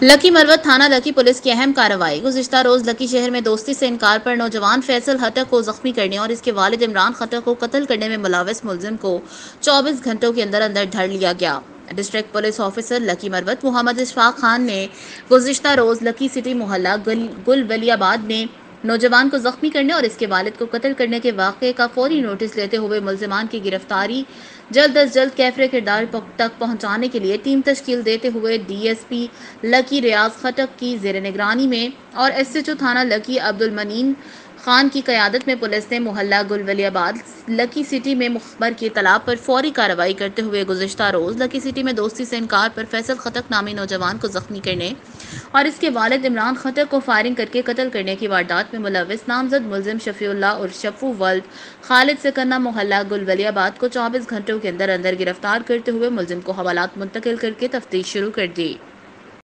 لکی مروت تھانہ لکی پولیس کی اہم کارروائی۔ گزشتہ روز لکی شہر میں دوستی سے انکار پر نوجوان فیصل خٹک کو زخمی کرنے اور اس کے والد عمران خٹک کو قتل کرنے میں ملوث ملزم کو 24 گھنٹوں کے اندر اندر دھر لیا گیا۔ ڈسٹرکٹ پولیس آفیسر لکی مروت محمد اشفاق خان نے گزشتہ روز لکی سٹی محلہ گل ولی آباد میں نوجوان کو زخمی کرنے اور اس کے والد کو قتل کرنے کے واقعے کا فوری نوٹس لیتے ہوئے ملزمان کی گرفتاری جلد از جلد کیفر کردار تک پہنچانے کے لیے ٹیم تشکیل دیتے ہوئے ڈی ایس پی لکی ریاض خٹک کی زیر نگرانی میں اور ایس ایچ او تھانہ لکی عبد المنین خان کی قیادت میں پولیس نے محلہ گل ولی آباد لکی سٹی میں مخبر کی اطلاع پر فوری کارروائی کرتے ہوئے گزشتہ روز لکی سٹی میں دوستی سے انکار پر فیصل خٹک نامی نوجوان کو زخمی کرنے اور اس کے والد عمران خٹک کو فائرنگ کر کے قتل کرنے کی واردات میں ملوث نامزد ملزم شفیع اللہ اور شفو ولد خالد سکندر محلہ گل ولی آباد کو 24 گھنٹوں کے اندر اندر گرفتار کرتے ہوئے ملزم کو حوالات منتقل کر کے تفتیش شروع کر دی۔